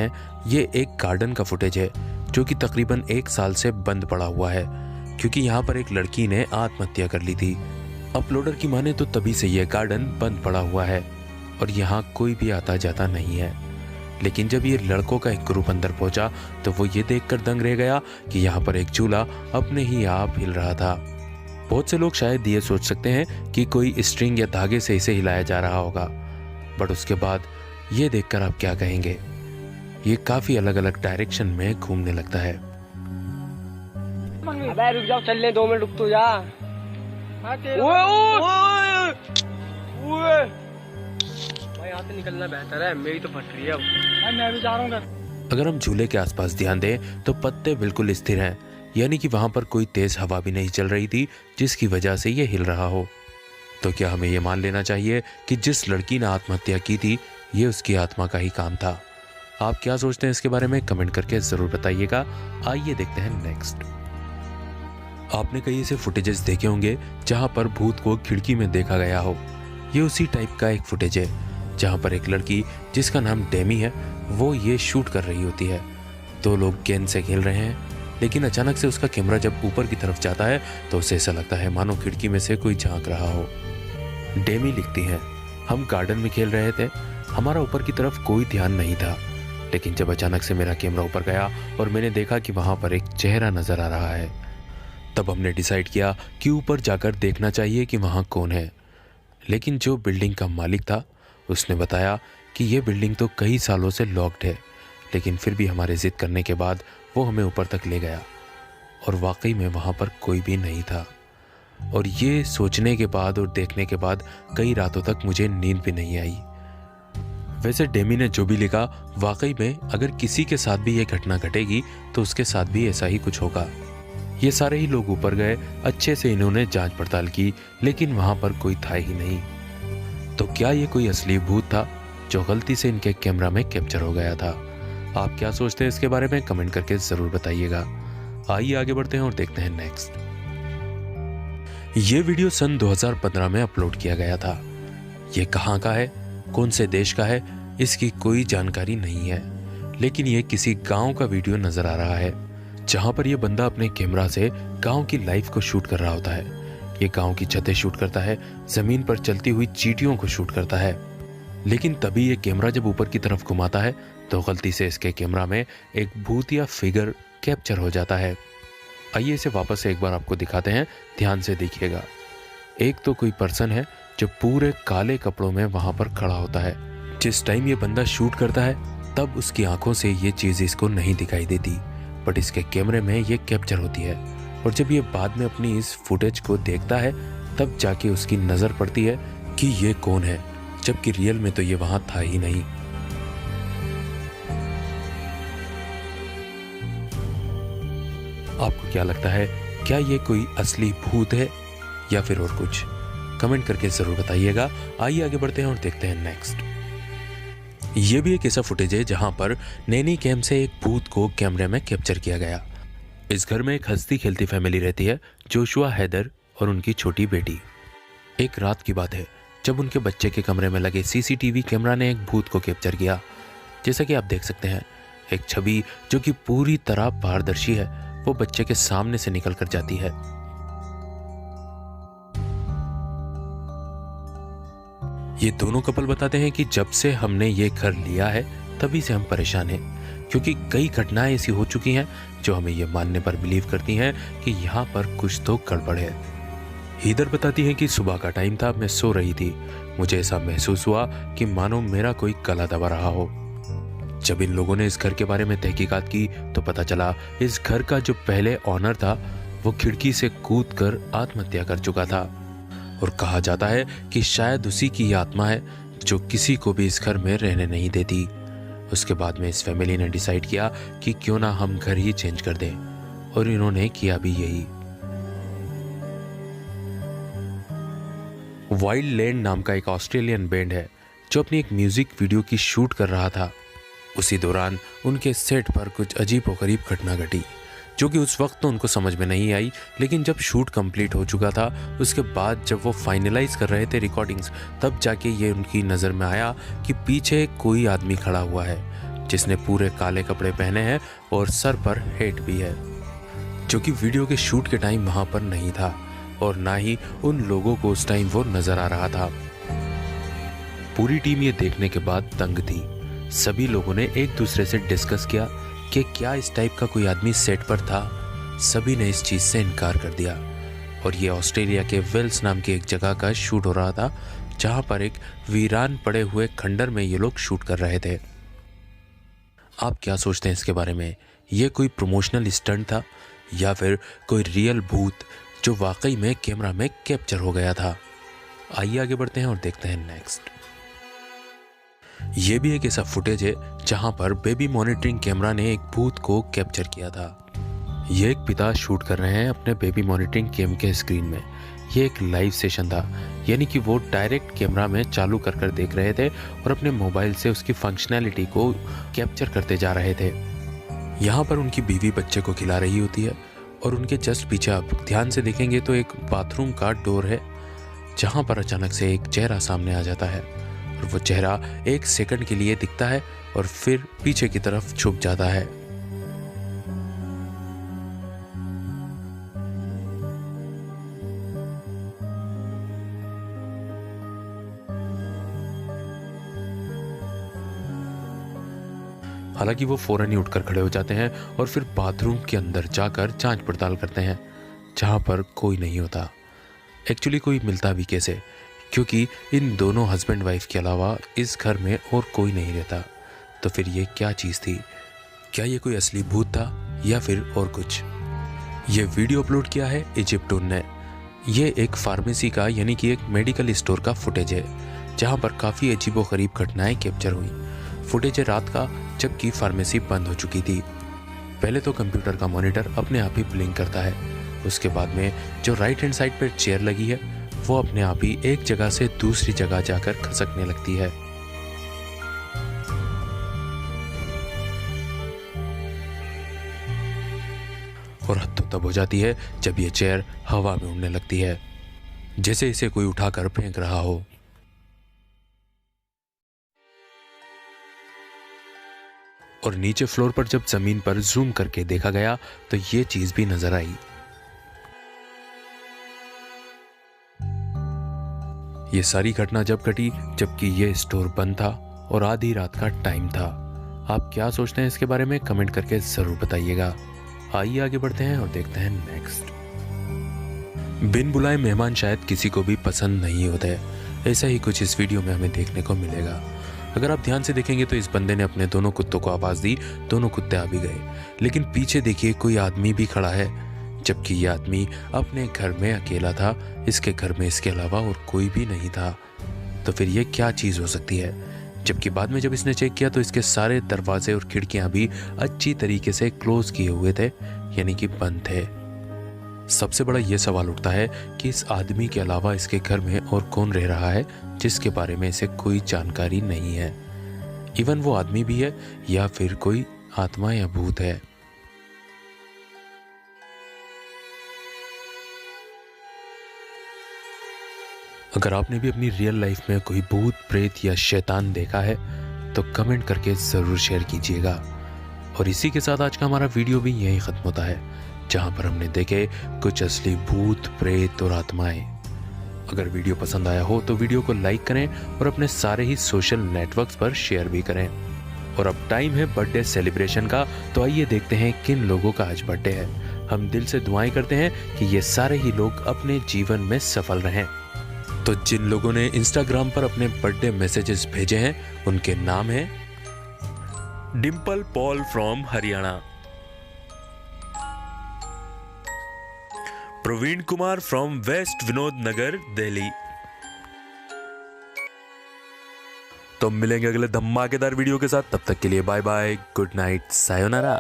हैं, ये एक गार्डन का फुटेज है जो कि तकरीबन 1 साल से बंद पड़ा हुआ है, क्योंकि यहाँ पर एक लड़की ने आत्महत्या कर ली थी। अपलोडर की माने तो तभी से यह गार्डन बंद पड़ा हुआ है और यहाँ कोई भी आता जाता नहीं है। लेकिन जब ये लड़कों का एक ग्रुप अंदर पहुंचा तो वो ये देखकर दंग रह गया कि यहाँ पर एक झूला अपने ही आप हिल रहा था। बहुत से लोग शायद ये सोच सकते हैं कि कोई स्ट्रिंग या धागे से इसे हिलाया जा रहा होगा, बट उसके बाद ये देखकर आप क्या कहेंगे, ये काफी अलग अलग डायरेक्शन में घूमने लगता है। अबे रुक जाओ, चल ले 2 मिनट रुक तो जा। भाई यहाँ से निकलना बेहतर है, मेरी तो फट रही है अब। मैं भी जा रहा हूँ। अगर हम झूले के आसपास ध्यान दें तो पत्ते बिल्कुल स्थिर हैं, यानी कि वहां पर कोई तेज हवा भी नहीं चल रही थी जिसकी वजह से ये हिल रहा हो। तो क्या हमें ये मान लेना चाहिए कि जिस लड़की ने आत्महत्या की थी ये उसकी आत्मा का ही काम था? आप क्या सोचते हैं इसके बारे में कमेंट करके जरूर बताइएगा। आइए देखते हैं नेक्स्ट। आपने कई ऐसे फुटेजेस देखे होंगे जहां पर भूत को खिड़की में देखा गया हो। ये उसी टाइप का एक फुटेज है जहां पर एक लड़की जिसका नाम डेमी है वो ये शूट कर रही होती है। 2 लोग गेंद से खेल रहे हैं, लेकिन अचानक से उसका कैमरा जब ऊपर की तरफ जाता है तो उसे ऐसा लगता है मानो खिड़की में से कोई झांक रहा हो। डेमी लिखती है, हम गार्डन में खेल रहे थे, हमारा ऊपर की तरफ कोई ध्यान नहीं था, लेकिन जब अचानक से मेरा कैमरा ऊपर गया और मैंने देखा कि वहां पर एक चेहरा नजर आ रहा है, तब हमने डिसाइड किया कि ऊपर जाकर देखना चाहिए कि वहां कौन है। लेकिन जो बिल्डिंग का मालिक था उसने बताया कि यह बिल्डिंग तो कई सालों से लॉक्ड है, लेकिन फिर भी हमारे जिद करने के बाद वो हमें ऊपर तक ले गया और वाकई में वहां पर कोई भी नहीं था। और ये सोचने के बाद और देखने के बाद कई रातों तक मुझे नींद भी नहीं आई। वैसे डेमी ने जो भी लिखा, वाकई में अगर किसी के साथ भी ये घटना घटेगी तो उसके साथ भी ऐसा ही कुछ होगा। ये सारे ही लोग ऊपर गए, अच्छे से इन्होंने जांच पड़ताल की, लेकिन वहां पर कोई था ही नहीं। तो क्या ये कोई असली भूत था जो गलती से इनके कैमरा में कैप्चर हो गया था? आप क्या सोचते हैं इसके बारे में कमेंट करके जरूर बताइएगा। आइए आगे बढ़ते हैं और देखते हैं नेक्स्ट। ये वीडियो सन 2015 में अपलोड किया गया था। ये कहाँ का है, कौन से देश का है, इसकी कोई जानकारी नहीं है, लेकिन ये किसी गांव का वीडियो नजर आ रहा है जहां पर ये बंदा अपने कैमरा से गांव की लाइफ को शूट कर रहा होता है। ये गांव की छतें शूट करता है, जमीन पर चलती हुई चींटियों को शूट करता है, लेकिन तभी ये कैमरा जब ऊपर की तरफ घुमाता है तो गलती से इसके कैमरा में एक भूतिया फिगर कैप्चर हो जाता है। आइए इसे वापस से एक बार आपको दिखाते हैं, ध्यान से देखिएगा। एक तो कोई पर्सन है जो पूरे काले कपड़ों में वहां पर खड़ा होता है। जिस टाइम ये बंदा शूट करता है तब उसकी आंखों से ये चीज इसको नहीं दिखाई देती, बट इसके कैमरे में ये कैप्चर होती है। और जब ये बाद में अपनी इस फुटेज को देखता है तब जाके उसकी नजर पड़ती है कि ये कौन है, जबकि रियल में तो ये वहां था ही नहीं। आपको क्या लगता है, क्या ये कोई असली भूत है या फिर और कुछ? कमेंट करके जरूर बताइएगा। आइए आगे बढ़ते हैं और देखते हैं नेक्स्ट। ये भी एक ऐसा फुटेज है जहां पर नैनी कैम से एक भूत को कैमरे में कैप्चर किया गया। इस घर में एक हंसती खेलती फैमिली रहती है, जोशुआ, हैदर और उनकी छोटी बेटी। एक रात की बात है जब उनके बच्चे के कमरे में लगे सीसीटीवी कैमरा ने एक भूत को कैप्चर किया। जैसा कि आप देख सकते हैं, एक छवि जो कि पूरी तरह पारदर्शी है वो बच्चे के सामने से निकल कर जाती है। ये दोनों कपल बताते हैं कि जब से हमने ये घर लिया है तभी से हम परेशान हैं, क्योंकि कई घटनाएं ऐसी हो चुकी हैं जो हमें ये मानने पर बिलीव करती हैं कि यहाँ पर कुछ तो गड़बड़ है। हीदर बताती हैं कि सुबह का टाइम था, मैं सो रही थी, मुझे ऐसा महसूस हुआ कि मानो मेरा कोई गला दबा रहा हो। जब इन लोगों ने इस घर के बारे में तहकीकात की तो पता चला इस घर का जो पहले ऑनर था वो खिड़की से कूद कर आत्महत्या कर चुका था। और कहा जाता है कि शायद उसी की आत्मा है जो किसी को भी इस घर में रहने नहीं देती। उसके बाद में इस फैमिली ने डिसाइड किया कि क्यों ना हम घर ही चेंज कर दें, और इन्होंने किया भी यही। वाइल्ड लैंड नाम का एक ऑस्ट्रेलियन बैंड है जो अपनी एक म्यूजिक वीडियो की शूट कर रहा था। उसी दौरान उनके सेट पर कुछ अजीबोगरीब घटना घटी जो कि उस वक्त तो उनको समझ में नहीं आई, लेकिन जब शूट कंप्लीट हो चुका था उसके बाद जब वो फाइनलाइज कर रहे थे रिकॉर्डिंग्स, तब जाके ये उनकी नज़र में आया कि पीछे कोई आदमी खड़ा हुआ है जिसने पूरे काले कपड़े पहने हैं और सर पर हेट भी है, जो कि वीडियो के शूट के टाइम वहां पर नहीं था और ना ही उन लोगों को उस टाइम वो नजर आ रहा था। पूरी टीम ये देखने के बाद तंग थी। सभी लोगों ने एक दूसरे से डिस्कस किया कि क्या इस टाइप का कोई आदमी सेट पर था। सभी ने इस चीज से इनकार कर दिया और ये ऑस्ट्रेलिया के वेल्स नाम की एक जगह का शूट हो रहा था, जहां पर एक वीरान पड़े हुए खंडर में ये लोग शूट कर रहे थे। आप क्या सोचते हैं इसके बारे में? ये कोई प्रमोशनल स्टंट था या फिर कोई रियल भूत जो वाकई में कैमरा में कैप्चर हो गया था? आइए आगे बढ़ते हैं और देखते हैं नेक्स्ट। ये भी एक ऐसा फुटेज है जहां पर बेबी मॉनिटरिंग कैमरा ने एक भूत को कैप्चर किया था। ये एक पिता शूट कर रहे हैं अपने बेबी मॉनिटरिंग कैम के स्क्रीन में। ये एक लाइव सेशन था, यानी कि वो डायरेक्ट कैमरा में चालू कर देख रहे थे और अपने मोबाइल से उसकी फंक्शनैलिटी को कैप्चर करते जा रहे थे। यहाँ पर उनकी बीवी बच्चे को खिला रही होती है और उनके जस्ट पीछे आप ध्यान से देखेंगे तो एक बाथरूम का डोर है, जहाँ पर अचानक से एक चेहरा सामने आ जाता है और वो चेहरा एक सेकंड के लिए दिखता है और फिर पीछे की तरफ छुप जाता है। हालांकि वो फौरन ही उठकर खड़े हो जाते हैं और फिर बाथरूम के अंदर जाकर जांच पड़ताल करते हैं, जहां पर कोई नहीं होता। एक्चुअली कोई मिलता भी कैसे, क्योंकि इन दोनों हस्बैंड वाइफ के अलावा इस घर में और कोई नहीं रहता। तो फिर ये क्या चीज़ थी? क्या ये कोई असली भूत था या फिर और कुछ? ये वीडियो अपलोड किया है इजिप्टून ने। ये एक फार्मेसी का यानी कि एक मेडिकल स्टोर का फुटेज है, जहाँ पर काफ़ी अजीबोगरीब घटनाएं कैप्चर हुई। फुटेज है रात का, जबकि फार्मेसी बंद हो चुकी थी। पहले तो कंप्यूटर का मॉनिटर अपने आप ही ब्लिंक करता है। उसके बाद में जो राइट हैंड साइड पर चेयर लगी है वो अपने आप ही एक जगह से दूसरी जगह जाकर खसकने लगती है। और हद तो तब हो जाती है जब ये चेयर हवा में उड़ने लगती है, जैसे इसे कोई उठाकर फेंक रहा हो। और नीचे फ्लोर पर जब जमीन पर जूम करके देखा गया तो ये चीज भी नजर आई। ये सारी घटना जब घटी जबकि ये स्टोर बंद था और आधी रात का टाइम था। आप क्या सोचते हैं इसके बारे में कमेंट करके जरूर बताइएगा। आइए आगे बढ़ते हैं और देखते हैं नेक्स्ट। बिन बुलाए मेहमान शायद किसी को भी पसंद नहीं होते। ऐसा ही कुछ इस वीडियो में हमें देखने को मिलेगा। अगर आप ध्यान से देखेंगे तो इस बंदे ने अपने दोनों कुत्तों को आवाज दी, दोनों कुत्ते आ भी गए, लेकिन पीछे देखिए कोई आदमी भी खड़ा है, जबकि ये आदमी अपने घर में अकेला था। इसके घर में इसके अलावा और कोई भी नहीं था। तो फिर ये क्या चीज हो सकती है? जबकि बाद में जब इसने चेक किया तो इसके सारे दरवाजे और खिड़कियां भी अच्छी तरीके से क्लोज किए हुए थे, यानी कि बंद थे। सबसे बड़ा ये सवाल उठता है कि इस आदमी के अलावा इसके घर में और कौन रह रहा है जिसके बारे में इसे कोई जानकारी नहीं है। इवन वो आदमी भी है या फिर कोई आत्मा या भूत है। अगर आपने भी अपनी रियल लाइफ में कोई भूत, प्रेत या शैतान देखा है तो कमेंट करके जरूर शेयर कीजिएगा। और इसी के साथ आज का हमारा वीडियो भी यहीं खत्म होता है, जहां पर हमने देखे कुछ असली भूत, प्रेत और आत्माएं। अगर वीडियो पसंद आया हो तो वीडियो को लाइक करें और अपने सारे ही सोशल नेटवर्क्स पर शेयर भी करें। और अब टाइम है बर्थडे सेलिब्रेशन का, तो आइए देखते हैं किन लोगों का आज बर्थडे है। हम दिल से दुआएं करते हैं कि ये सारे ही लोग अपने जीवन में सफल रहें। तो जिन लोगों ने इंस्टाग्राम पर अपने बर्थडे मैसेजेस भेजे हैं उनके नाम हैं Dimple Paul from Haryana, Praveen Kumar from west Vinod Nagar Delhi. तो मिलेंगे अगले धमाकेदार वीडियो के साथ, तब तक के लिए bye bye, good night, sayonara.